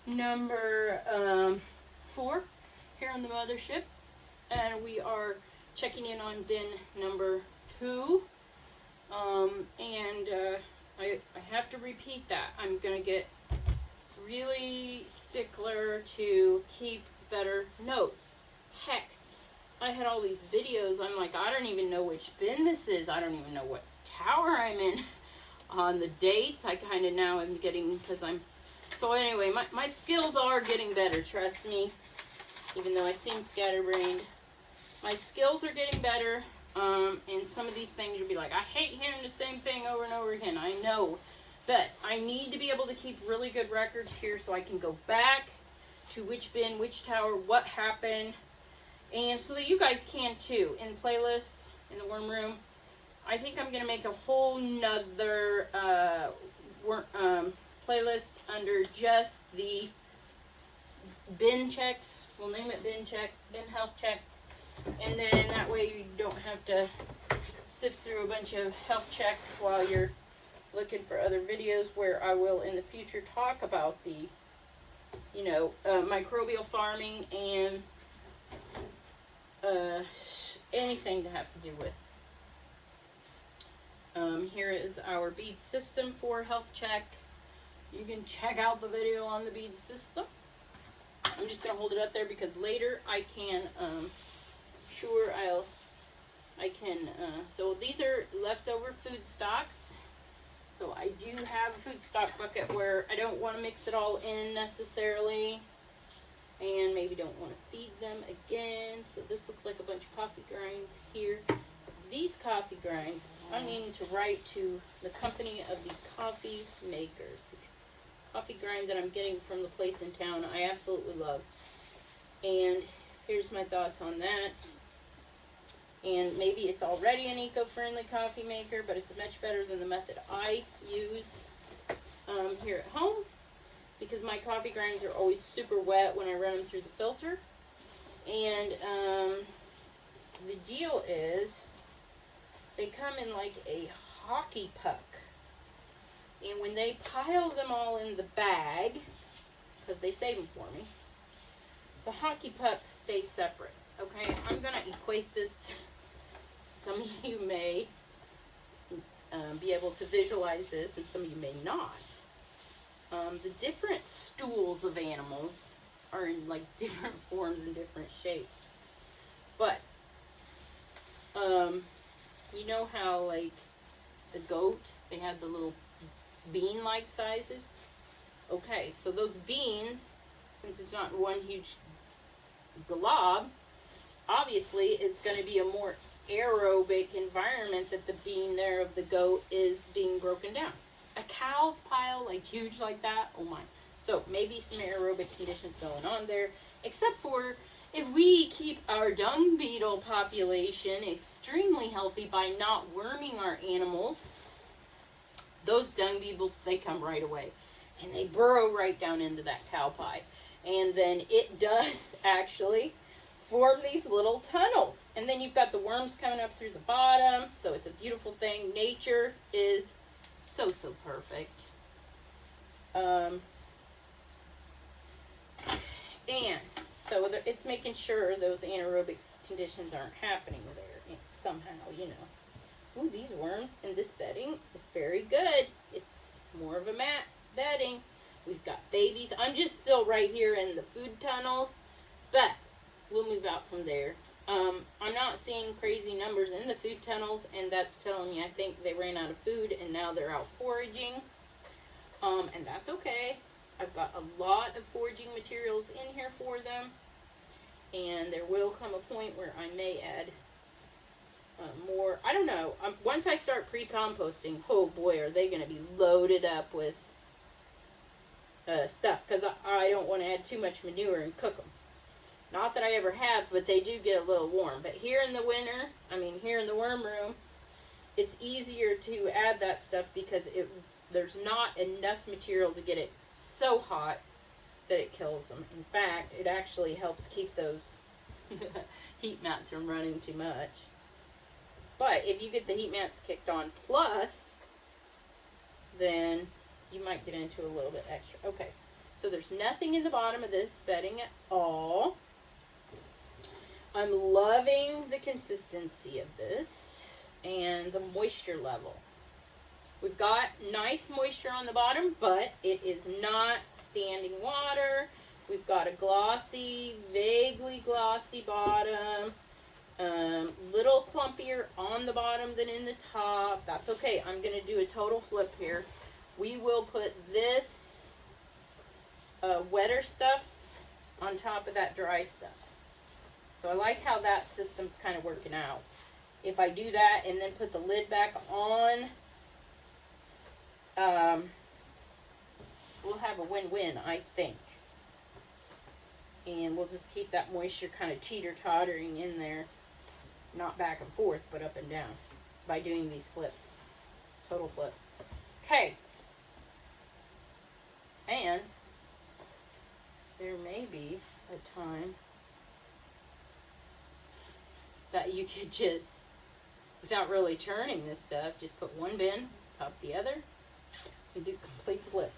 number 4 here on the mothership, and we are checking in on bin number 2. I have to repeat that. I'm gonna get really stickler to keep better notes. Heck, I had all these videos. I'm like, I don't even know which bin this is. I don't even know what tower I'm in. On the dates, I kind of now am getting, because I'm, so anyway, my skills are getting better, trust me. Even though I seem scatterbrained, my skills are getting better. And some of these things you'll be like, I hate hearing the same thing over and over again. I know, but I need to be able to keep really good records here so I can go back to which bin, which tower, what happened, and so that you guys can too. In playlists, in the worm room, I think I'm going to make a whole nother playlist under just the bin checks. We'll name it bin check, bin health checks. And then that way you don't have to sift through a bunch of health checks while you're looking for other videos, where I will in the future talk about the, microbial farming and anything to have to do with. Here is our bead system for health check. You can check out the video on the bead system. I'm just going to hold it up there because later I can, so these are leftover food stocks. So I do have a food stock bucket where I don't want to mix it all in necessarily. And maybe don't want to feed them again. So this looks like a bunch of coffee grinds here. These coffee grinds, I need to write to the company of the coffee makers. The coffee grind that I'm getting from the place in town, I absolutely love. And here's my thoughts on that. And maybe it's already an eco-friendly coffee maker, but it's much better than the method I use here at home, because my coffee grinds are always super wet when I run them through the filter. And the deal is, they come in like a hockey puck. And when they pile them all in the bag, because they save them for me, the hockey pucks stay separate. Okay, I'm going to equate this to, some of you may be able to visualize this, and some of you may not. The different stools of animals are in like different forms and different shapes. But, you know how like the goat, they have the little bean-like sizes? Okay, so those beans, since it's not one huge glob, obviously it's going to be a more aerobic environment that the bean there of the goat is being broken down. A cow's pile, like huge like that, oh my. So maybe some aerobic conditions going on there, except for if we keep our dung beetle population extremely healthy by not worming our animals, those dung beetles, they come right away. And they burrow right down into that cow pie. And then it does actually form these little tunnels. And then you've got the worms coming up through the bottom. So it's a beautiful thing. Nature is so, so perfect. And so it's making sure those anaerobic conditions aren't happening there somehow, Ooh, these worms in this bedding is very good. It's more of a mat bedding. We've got babies. I'm just still right here in the food tunnels, but we'll move out from there. I'm not seeing crazy numbers in the food tunnels, and that's telling me I think they ran out of food and now they're out foraging. And that's okay. I've got a lot of foraging materials in here for them, and there will come a point where I may add more. I don't know. Once I start pre-composting, oh boy, are they going to be loaded up with stuff, because I don't want to add too much manure and cook them. Not that I ever have, but they do get a little warm. But here in the winter, here in the worm room, it's easier to add that stuff because there's not enough material to get it so hot that it kills them. In fact, it actually helps keep those heat mats from running too much. But if you get the heat mats kicked on plus, then you might get into a little bit extra. Okay, So there's nothing in the bottom of this bedding at all. I'm loving the consistency of this and the moisture level. We've got nice moisture on the bottom, but it is not standing water. We've got a glossy, vaguely glossy bottom. Little clumpier on the bottom than in the top. That's okay. I'm going to do a total flip here. We will put this wetter stuff on top of that dry stuff. So I like how that system's kind of working out. If I do that and then put the lid back on, we'll have a win-win, I think. And we'll just keep that moisture kind of teeter-tottering in there. Not back and forth, but up and down by doing these flips. Total flip. Okay. And there may be a time that you could just, without really turning this stuff, just put one bin, top the other, and do complete flip.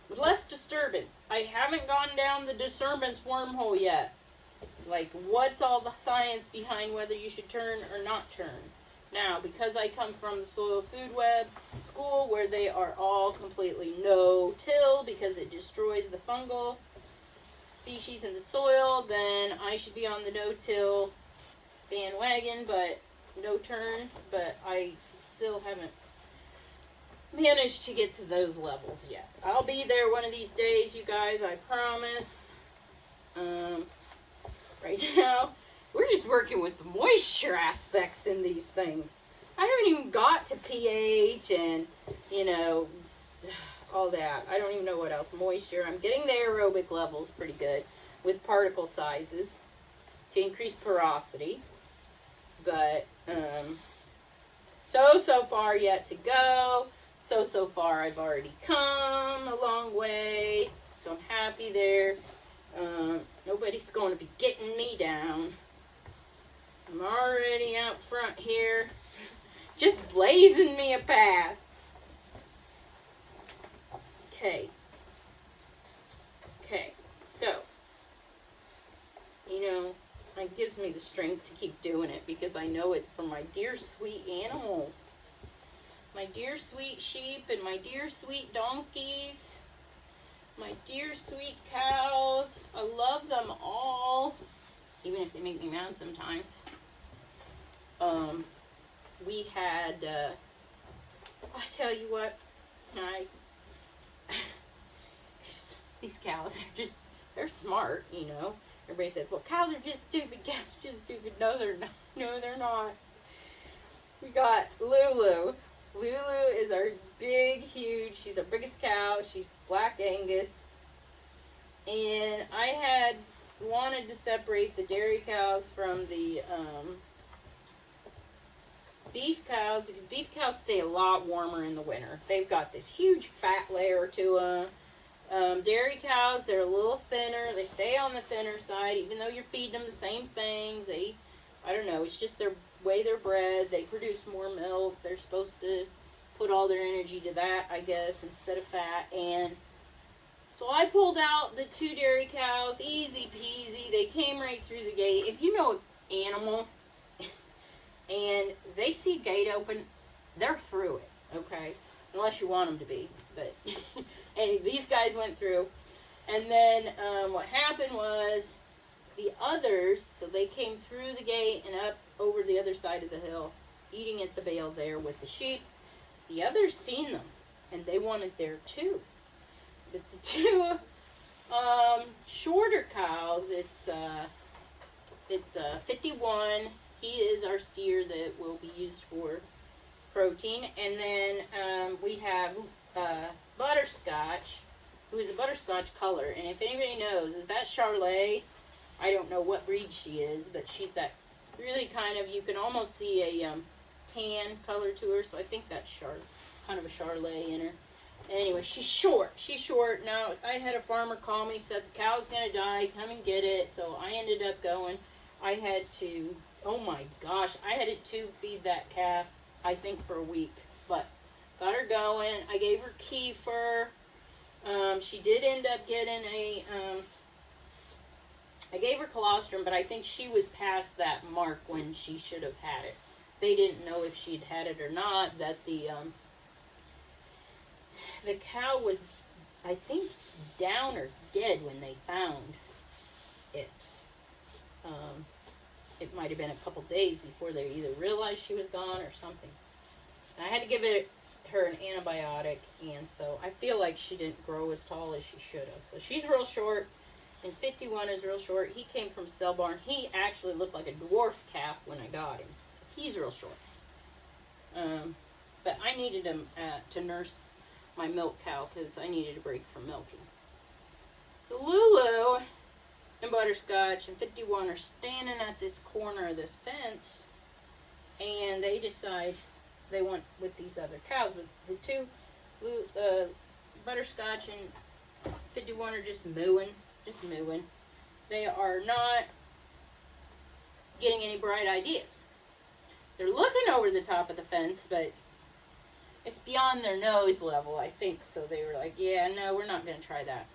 With less disturbance. I haven't gone down the disturbance wormhole yet. Like, what's all the science behind whether you should turn or not turn? Now, because I come from the Soil Food Web school where they are all completely no-till because it destroys the fungal species in the soil, then I should be on the no-till bandwagon, but no turn. But I still haven't managed to get to those levels yet. I'll be there one of these days, you guys, I promise. Right now, we're just working with the moisture aspects in these things. I haven't even got to pH and, all that. I don't even know what else. Moisture. I'm getting the aerobic levels pretty good with particle sizes to increase porosity. But, so far yet to go. So far I've already come a long way. So I'm happy there. Nobody's going to be getting me down. I'm already out front here, just blazing me a path. Okay, so, it gives me the strength to keep doing it because I know it's for my dear sweet animals. My dear sweet sheep and my dear sweet donkeys. My dear sweet cows. I love them all. Even if they make me mad sometimes. We had, I tell you what, these cows are just, they're smart, Everybody said, well, cows are just stupid, cows are just stupid. No, they're not. No, they're not. We got Lulu. Lulu is our big, huge, she's our biggest cow. She's Black Angus. And I had wanted to separate the dairy cows from the beef cows because beef cows stay a lot warmer in the winter. They've got this huge fat layer to them. Dairy cows, they're a little thinner. They stay on the thinner side, even though you're feeding them the same things. I don't know, it's just their way they're bred. They produce more milk. They're supposed to put all their energy to that, I guess, instead of fat. And so I pulled out the 2 dairy cows, easy peasy. They came right through the gate. If you know an animal and they see a gate open, they're through it, okay? Unless you want them to be. But and these guys went through. And then what happened was the others, so they came through the gate and up over the other side of the hill, eating at the bale there with the sheep. The others seen them, and they wanted there too. But the 2 shorter cows, it's 51. He is our steer that will be used for protein. And then we have Butterscotch, who is a butterscotch color. And if anybody knows, is that Charlet? I don't know what breed she is, but she's that really kind of, you can almost see a tan color to her. So I think that's kind of a Charlet in her. Anyway, she's short. Now, I had a farmer call me, said the cow's going to die, come and get it. So I ended up going. I had to, oh my gosh, I had to tube feed that calf, I think, for a week. But got her going. I gave her kefir. She did end up getting I gave her colostrum, but I think she was past that mark when she should have had it. They didn't know if she'd had it or not, that the cow was, I think, down or dead when they found it. It might have been a couple days before they either realized she was gone or something. And I had to give her an antibiotic, and so I feel like she didn't grow as tall as she should have. So she's real short, and 51 is real short. He came from Cell Barn. He actually looked like a dwarf calf when I got him. So he's real short. But I needed him to nurse my milk cow because I needed a break from milking. So Lulu and Butterscotch and 51 are standing at this corner of this fence, and they decide they want with these other cows. But the two, Butterscotch and 51 are just mooing. They are not getting any bright ideas. They're looking over the top of the fence, but it's beyond their nose level, I think. So they were like, yeah, no, we're not going to try that.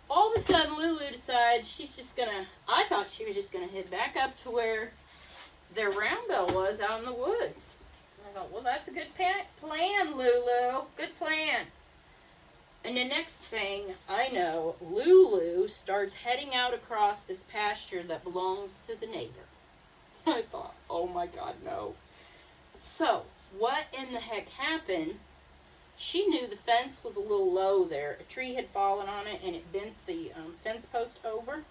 All of a sudden, Lulu decides she's just going to, I thought she was just going to head back up to where their round bell was out in the woods. And I thought, well, that's a good plan, Lulu. Good plan. And the next thing I know, Lulu starts heading out across this pasture that belongs to the neighbor. I thought, oh my God, no. So, what in the heck happened? She knew the fence was a little low there. A tree had fallen on it and it bent the fence post over.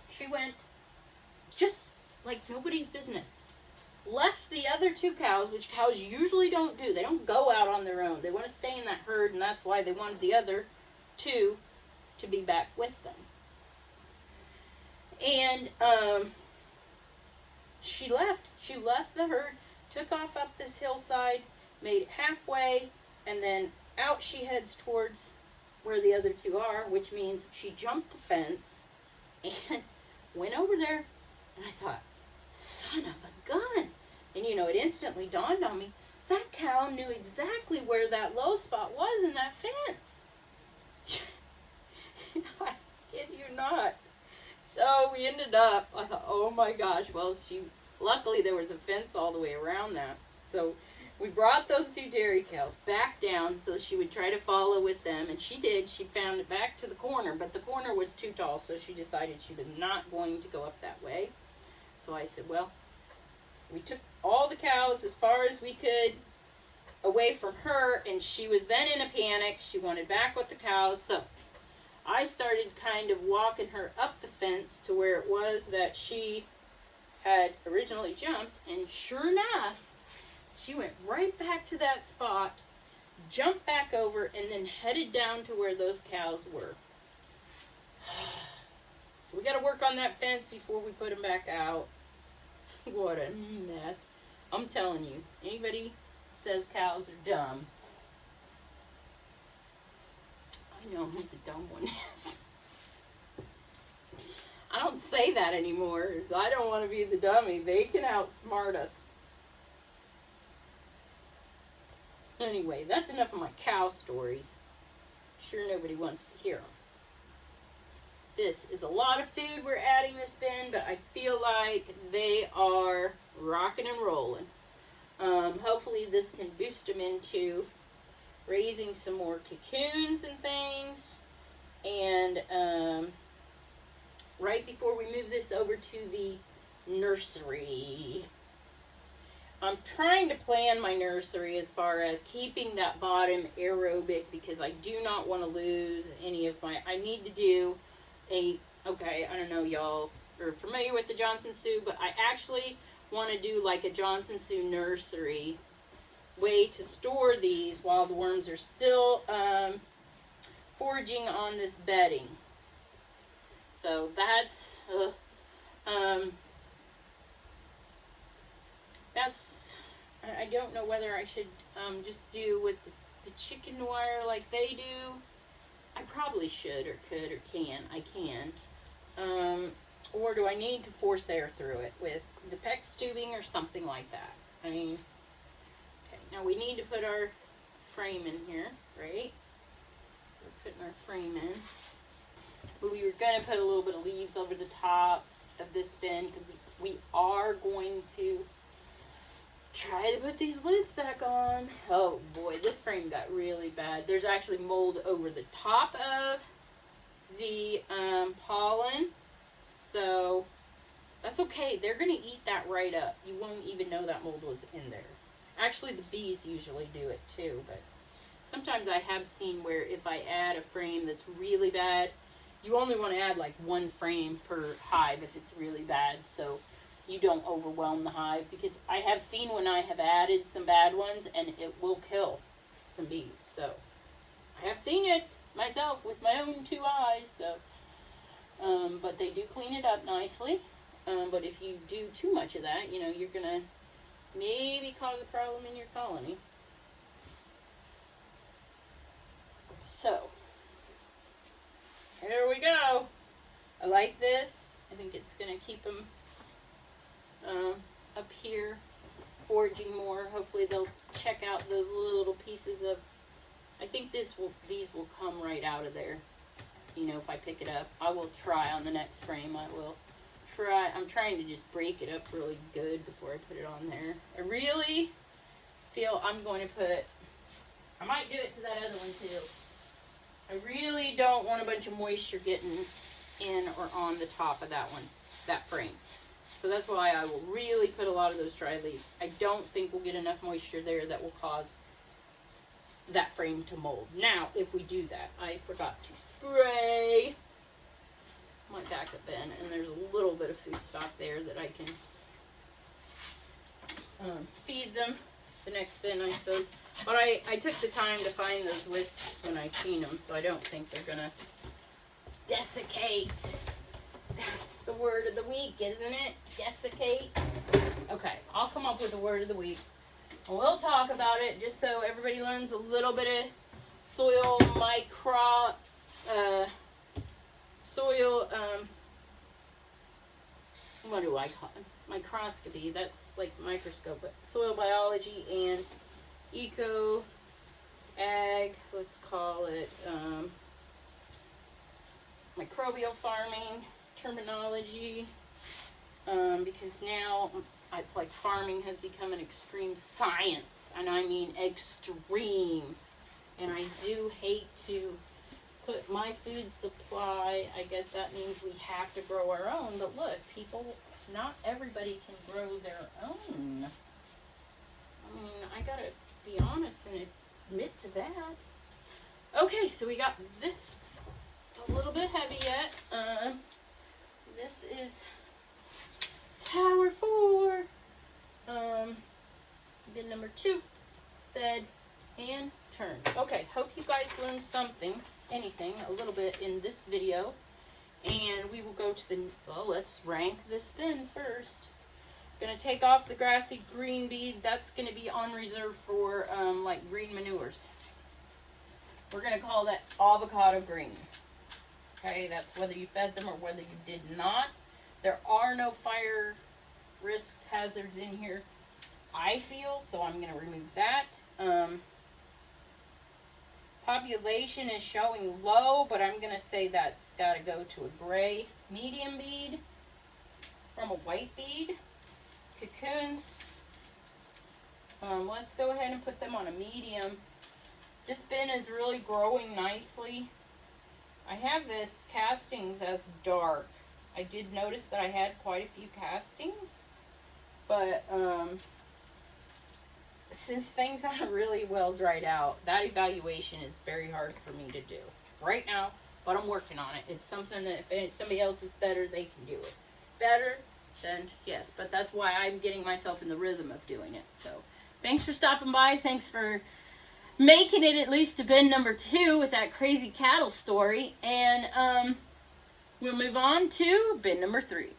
She went just like nobody's business. Left the other two cows, which cows usually don't do. They don't go out on their own. They want to stay in that herd, and that's why they wanted the other two to be back with them. And she left. She left the herd, took off up this hillside, made it halfway, and then out she heads towards where the other two are, which means she jumped the fence and went over there. And I thought, son of a gun. And you know, it instantly dawned on me, that cow knew exactly where that low spot was in that fence. I kid you not. So we ended up, I thought, oh my gosh, well, luckily there was a fence all the way around that. So we brought those two dairy cows back down so she would try to follow with them. And she did. She found it back to the corner, but the corner was too tall, so she decided she was not going to go up that way. So I said, well, we took all the cows as far as we could away from her, and she was then in a panic. She wanted back with the cows, so I started kind of walking her up the fence to where it was that she had originally jumped, and sure enough, she went right back to that spot, jumped back over, and then headed down to where those cows were. So we got to work on that fence before we put them back out. What a mess. I'm telling you, anybody says cows are dumb, I know who the dumb one is. I don't say that anymore, because I don't want to be the dummy. They can outsmart us. Anyway, that's enough of my cow stories. Sure nobody wants to hear them. This is a lot of food we're adding this bin, but I feel like they are rocking and rolling. Hopefully this can boost them into raising some more cocoons and things. And right before we move this over to the nursery, I'm trying to plan my nursery as far as keeping that bottom aerobic, because I do not want to lose any of my, I need to do okay, I don't know, y'all are familiar with the Johnson Sioux, but I actually want to do like a Johnson Sioux nursery way to store these while the worms are still foraging on this bedding. So that's I don't know whether I should just do with the chicken wire like they do. I probably should or could or can. I can. Or do I need to force air through it with the PEX tubing or something like that? I mean, okay, now we need to put our frame in here, right? We're putting our frame in. But we were going to put a little bit of leaves over the top of this bin because we are going to try to put these lids back on. Oh boy, this frame got really bad. There's actually mold over the top of the pollen. So that's okay. They're going to eat that right up. You won't even know that mold was in there. Actually, the bees usually do it too, but sometimes I have seen where if I add a frame that's really bad, you only want to add like one frame per hive if it's really bad, so you don't overwhelm the hive, because I have seen when I have added some bad ones and it will kill some bees. So I have seen it myself with my own 2 eyes. So but they do clean it up nicely. But if you do too much of that, you know, you're gonna maybe cause a problem in your colony. So here we go. I like this. I think it's gonna keep them up here foraging more. Hopefully they'll check out those little pieces of, I think these will come right out of there. You know, if I pick it up, I will try on the next frame. I will try. I'm trying to just break it up really good before I put it on there. I really feel I'm going to put, I might do it to that other one too. I really don't want a bunch of moisture getting in or on the top of that one, that frame. So that's why I will really put a lot of those dry leaves. I don't think we'll get enough moisture there that will cause that frame to mold. Now, if we do that, I forgot to spray my backup bin, and there's a little bit of food stock there that I can feed them. The next bin, I suppose. But I took the time to find those wisps when I seen them, so I don't think they're gonna desiccate. That's the word of the week, isn't it? Desiccate. Okay, I'll come up with a word of the week. And we'll talk about it just so everybody learns a little bit of soil what do I call it? Microscopy. That's like microscope, but soil biology and eco ag, let's call it microbial farming terminology, because now it's like farming has become an extreme science, and I mean extreme, and I do hate to put my food supply, I guess that means we have to grow our own, but look, people, not everybody can grow their own. I mean, I gotta be honest and admit to that. Okay, so we got this. It's a little bit heavy yet. This is Tower 4. Bin number 2. Fed and turned. Okay, hope you guys learned something, anything, a little bit in this video. And we will go to the, well, let's rank this bin first. Gonna take off the grassy green bead. That's gonna be on reserve for like green manures. We're gonna call that avocado green. Okay, that's whether you fed them or whether you did not. There are no fire risks, hazards in here, I feel, so I'm gonna remove that. Population is showing low, but I'm gonna say that's gotta go to a gray medium bead from a white bead. Cocoons, let's go ahead and put them on a medium. This bin is really growing nicely. I have this castings as dark. I did notice that I had quite a few castings, but since things aren't really well dried out, that evaluation is very hard for me to do right now, but I'm working on it. It's something that if somebody else is better, they can do it better. Then yes, but that's why I'm getting myself in the rhythm of doing it. So thanks for stopping by. Thanks for making it at least to bin number 2 with that crazy cattle story. And we'll move on to bin number 3.